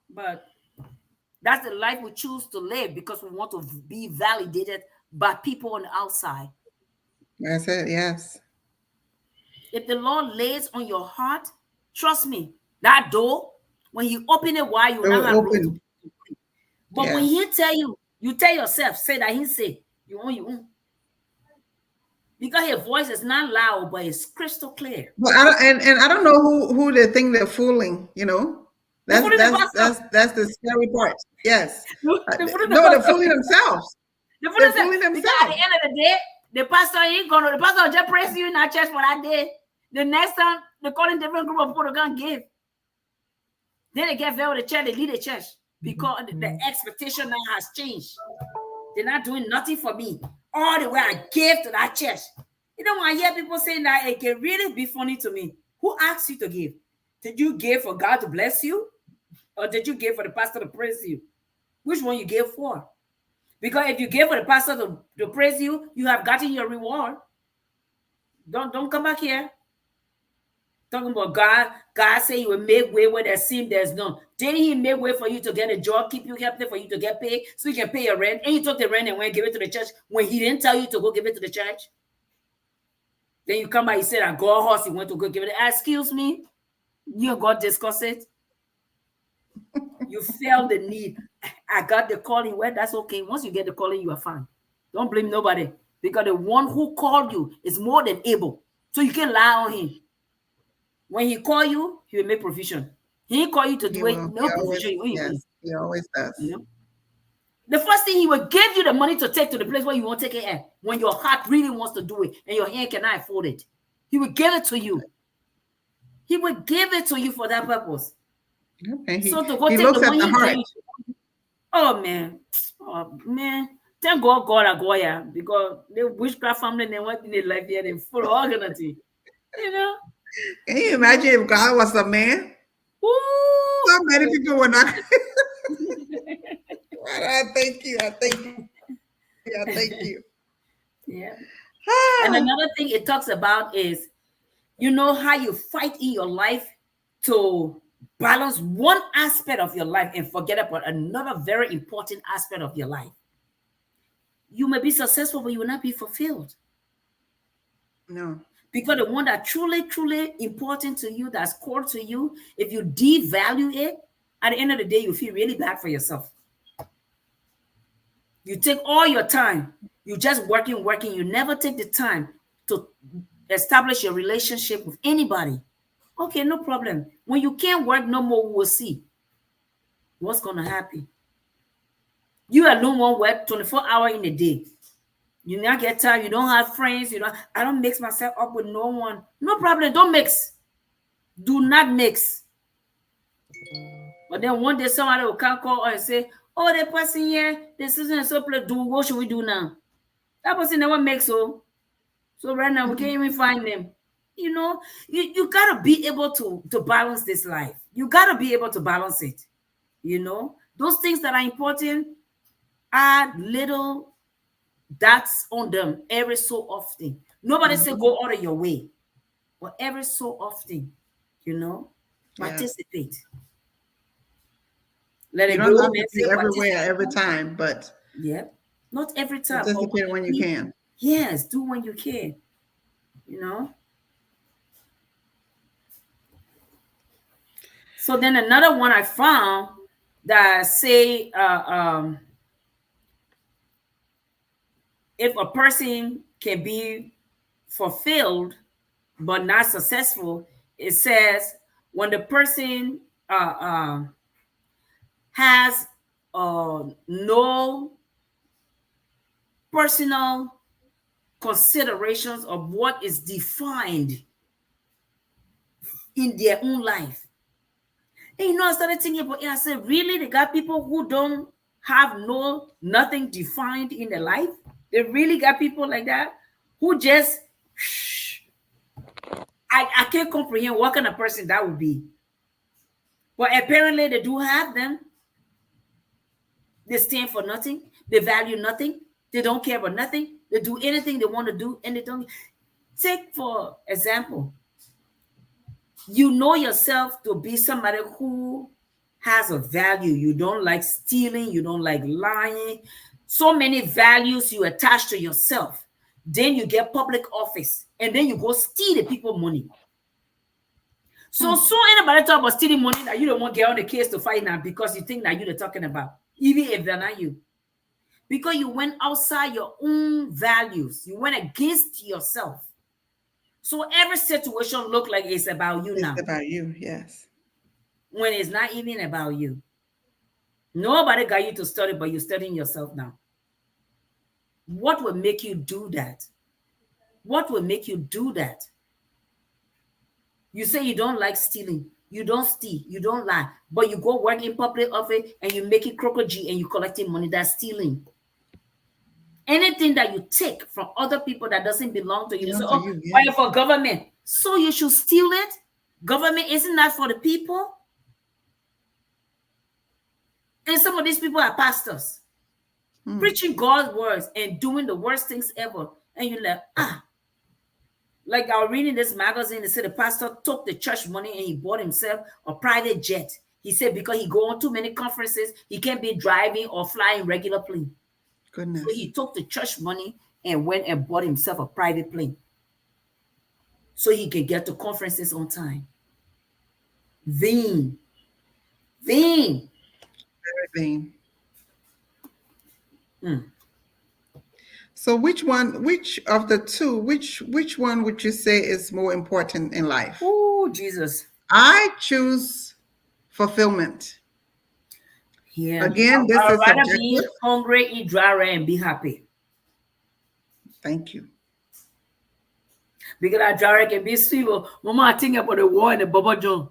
But that's the life we choose to live because we want to be validated by people on the outside. That's it, yes. If the Lord lays on your heart, trust me, that door, when you open it wide, you will not have room. But when He tell you, you tell yourself, say that He say, you own your own. Because His voice is not loud, but it's crystal clear. Well, I don't know who they think they're fooling, you know. That's the scary part. Yes. They're fooling themselves. They're fooling themselves. Because at the end of the day, the pastor will just praise you in our church for that day. The next time, they call in different group of people to go and give. Then they get very with the church, they lead the church. Because the expectation now has changed. They're not doing nothing for me. All the way I gave to that church. You know, when I hear people saying that, it can really be funny to me. Who asked you to give? Did you give for God to bless you? Or did you give for the pastor to praise you? Which one you gave for? Because if you gave for the pastor to praise you, you have gotten your reward. Don't come back here. Talking about God say He will make way where there seems there's none. Didn't He make way for you to get a job, keep you healthy for you to get paid, so you can pay your rent? And you took the rent and went and give it to the church when He didn't tell you to go give it to the church? Then you come back, you said that God horse, He went to go give it. Excuse me? You and God discuss it? You felt the need. I got the calling. Well, that's okay. Once you get the calling, you are fine. Don't blame nobody. Because the one who called you is more than able. So you can lie on Him. When He call you, He will make provision. He ain't call you to do it. No provision. Yes, He always does. You know? The first thing, He will give you the money to take to the place where you won't take it at. When your heart really wants to do it and your hand cannot afford it. He will give it to you. He will give it to you for that purpose. Okay. So to go He take the looks at money the he heart. gave you. Oh man. Thank God, Goya, because the witchcraft family they want in their life here, they full of organity. You know? Can you imagine if God was a man? Ooh. So many people were not. I thank you. I thank you. I thank you. Yeah. Ah, And another thing it talks about is, you know, how you fight in your life to balance one aspect of your life and forget about another very important aspect of your life. You may be successful, but you will not be fulfilled. no. Because the one that truly, truly important to you, that's core to you, if you devalue it, at the end of the day, you feel really bad for yourself. You take all your time, you just working. You never take the time to establish your relationship with anybody. Okay, no problem. When you can't work no more, we will see what's going to happen. You alone won't work 24 hours in a day. You not get tired. You don't have friends. You know, I don't mix myself up with no one. No problem. Don't mix. Do not mix. But then one day somebody will come call and say, "Oh, the person here, this isn't so play. Do what should we do now?" That person never makes so right now we can't even find them. You know, you gotta be able to balance this life. You gotta be able to balance it. You know, those things that are important, add little dots on them every so often. Nobody say go out of your way, but every so often, you know, Yeah. participate. Let You it don't grow, have man. to Say be everywhere participate. every time, but Yeah, not every time, but participate when you can. yes, do when you can. You know. So then another one I found that say if a person can be fulfilled but not successful, it says when the person has no personal considerations of what is defined in their own life. And you know, I started thinking about it. I said, really, they got people who don't have nothing defined in their life. They really got people like that who just I can't comprehend what kind of person that would be. But apparently they do have them. They stand for nothing. They value nothing. They don't care about nothing. They do anything they want to do, and they don't. Take for example, you know yourself to be somebody who has a value. You don't like stealing. You don't like lying. So many values you attach to yourself. Then you get public office, and then you go steal the people money. So anybody talk about stealing money that you don't want to get on the case to fight now because you think that you're talking about, even if they're not you. Because you went outside your own values. You went against yourself. So every situation look like it's about you now. It's about you, yes. When it's not even about you. Nobody got you to study, but you're studying yourself now. What will make you do that? What will make you do that? You say you don't like stealing. You don't steal. You don't lie. But you go work in public office and you make it crocodile and you collecting money. That's stealing. Anything that you take from other people that doesn't belong to you. You say, oh, why for government? So you should steal it? Government isn't that for the people? And some of these people are pastors. Preaching God's words and doing the worst things ever. And you're like, like I was reading this magazine, they said the pastor took the church money and he bought himself a private jet. He said because he go on too many conferences, he can't be driving or flying regular plane. Goodness. So he took the church money and went and bought himself a private plane so he could get to conferences on time. Vain. Very vain. So which of the two, which one would you say is more important in life? Oh, Jesus. I choose fulfillment. Yeah. Again, this I'd is rather subjective. be hungry, eat dry, and be happy. Thank you. Because I jar can be sweet. Mama, I think about the war and the Baba John.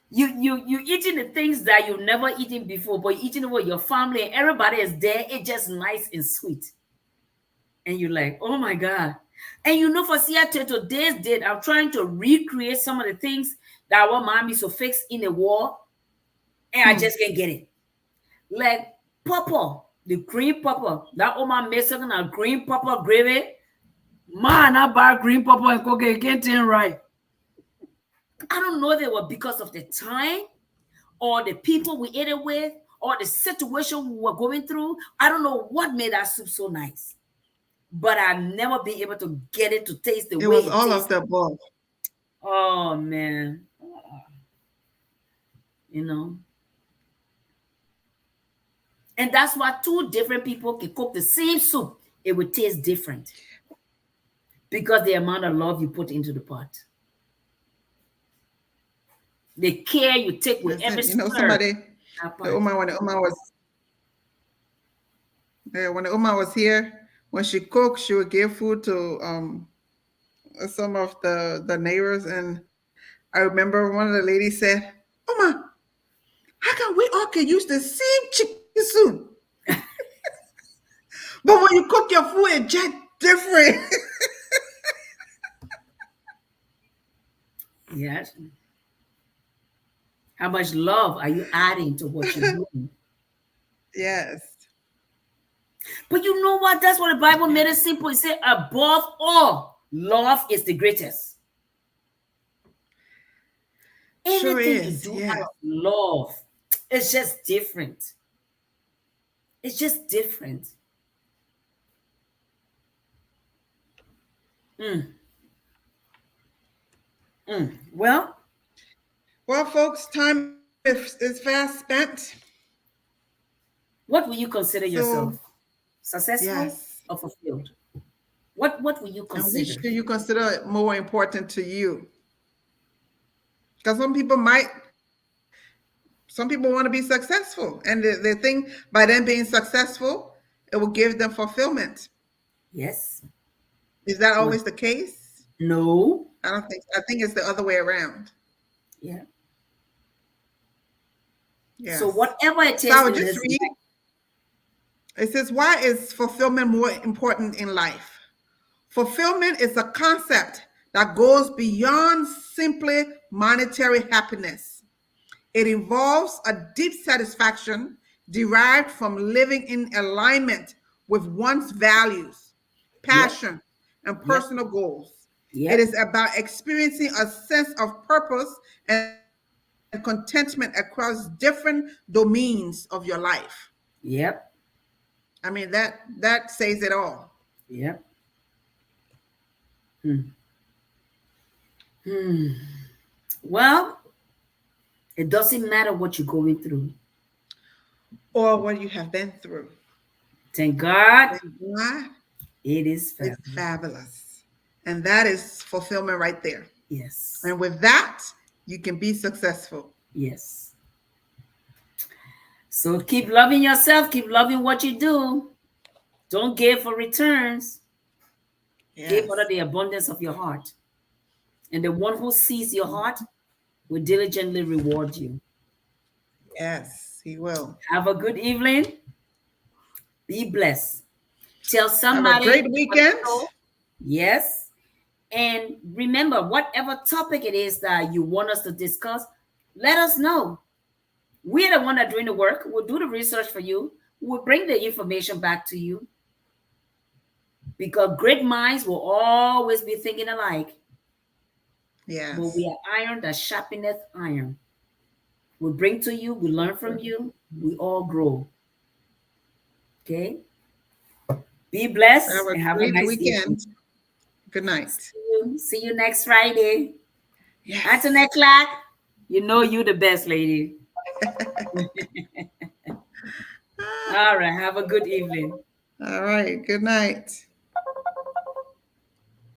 You eating the things that you've never eaten before, but you're eating it with your family and everybody is there. It's just nice and sweet. And you're like, oh my God. And you know, for Seattle, today's date, I'm trying to recreate some of the things that our mom used to fix in the war, and I just can't get it. Like pepper, the green pepper. That old man made something a green pepper gravy. Man, I buy green pepper and cook it again, right? I don't know if it was because of the time or the people we ate it with or the situation we were going through. I don't know what made that soup so nice. But I've never been able to get it to taste the way it was all of the above. Oh man. You know. And that's why two different people can cook the same soup. It would taste different. Because the amount of love you put into the pot. The care you take with every somebody, the Uma, when the Uma was here, when she cooked, she would give food to some of the neighbors. And I remember one of the ladies said, Uma, how come we all can use the same chicken soup? But when you cook your food, it's just different. Yes. How much love are you adding to what you're doing? Yes. But you know what? That's what the Bible made it simple. It said, above all, love is the greatest. Sure Anything is, you do out of love, it's just different. It's just different. Well, folks, time is fast spent. What will you consider yourself? Successful or fulfilled? What will you consider? And which do you consider more important to you? Because some people want to be successful, and they think by them being successful, it will give them fulfillment. Yes. Is that always the case? No. I don't think so. I think it's the other way around. Yeah. Yeah. So whatever it takes. So I would just read. It says, why is fulfillment more important in life? Fulfillment is a concept that goes beyond simply monetary happiness. It involves a deep satisfaction derived from living in alignment with one's values, passion, and personal goals. It is about experiencing a sense of purpose and contentment across different domains of your life. Yep. I mean, that says it all. Yep. Well, it doesn't matter what you're going through. Or what you have been through. Thank God. Thank God. It is fabulous. It's fabulous. And that is fulfillment right there. Yes. And with that, you can be successful. Yes. So keep loving yourself. Keep loving what you do. Don't give for returns. Give out of the abundance of your heart. And the one who sees your heart will diligently reward you. Yes, he will. Have a good evening. Be blessed. Tell somebody. Have a great weekend. Yes. And remember, whatever topic it is that you want us to discuss, let us know. We're the one that doing the work. We'll do the research for you. We'll bring the information back to you. Because great minds will always be thinking alike. Yes. But we are iron that sharpeneth iron. We bring to you, we learn from you, we all grow. Okay? Be blessed and have a nice weekend. Evening. Good night. See you next Friday. Yes. Antoinette Clark, you know you the best, lady. All right. Have a good evening. All right. Good night.